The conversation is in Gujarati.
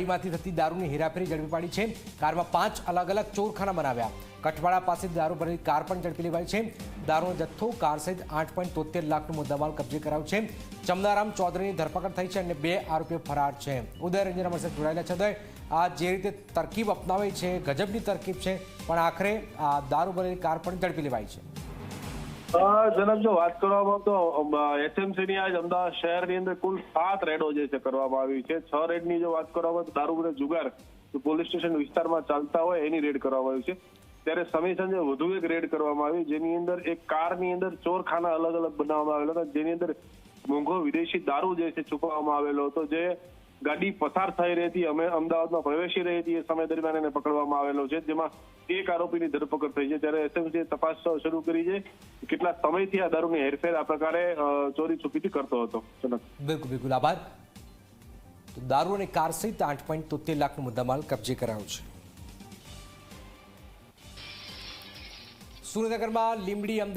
ગાડીમાંથી થતી દારૂની હેરાફેરી ઝડપી પાડી છે। કારમાં 5 અલગ અલગ ચોરખાના બનાવ્યા। કઠવાડા પાસે દારૂ ભરેલી કાર પણ ઝડપી લેવાઈ છે। દારૂનો જથ્થો, કાર સહિત 8.73 લાખનો મુદ્દામાલ કબજે કરાયો છે। ચમનારામ ચૌધરીની ધરપકડ થઈ છે અને 2 આરોપીઓ ફરાર છે। ઉદય રંજન અમારી સાથે જોડાયેલા છે। ઉદય, આ જે રીતે તરકીબ અપનાવી છે, ગજબની તરકીબ છે, પણ આખરે આ દારૂ ભરેલી કાર પણ ઝડપી લેવાઈ છે। જનક, જો વાત કરવામાં તો એસએમસીની આજ અમદાવાદ શહેરની અંદર કુલ 7 રેડો જે છે કરવામાં આવી છે। 6 રેડની જો વાત કરવામાં તો દારૂ અને જુગાર પોલીસ સ્ટેશન વિસ્તારમાં ચાલતા હોય એની રેડ કરવામાં આવી છે। ત્યારે સમય સાંજે વધુ એક રેડ કરવામાં આવી, જેની અંદર એક કારની અંદર ચોરખાના અલગ અલગ બનાવવામાં આવેલા હતા, જેની અંદર મોંઘો વિદેશી દારૂ જે છે છુપાવવામાં આવેલો હતો। જે ગાડી પસાર થઈ રહી હતી, અમે અમદાવાદમાં પ્રવેશી રહી હતી, એ સમય દરમિયાન એને પકડવામાં આવેલો છે, જેમાં એક આરોપીની ધરપકડ થઈ છે। ત્યારે એસએમસીએ તપાસ શરૂ કરી છે કેટલા સમયથી આ દારૂની હેરફેર આ પ્રકારે ચોરી છુપીથી કરતો હતો। બિલકુલ બિલકુલ, આભાર। તો દારૂ અને કાર સહિત 8.73 લાખનો મુદ્દામાલ કબજે કરાયો છે। સુરેન્દ્રનગરમાં લીંબડી અમદાવાદ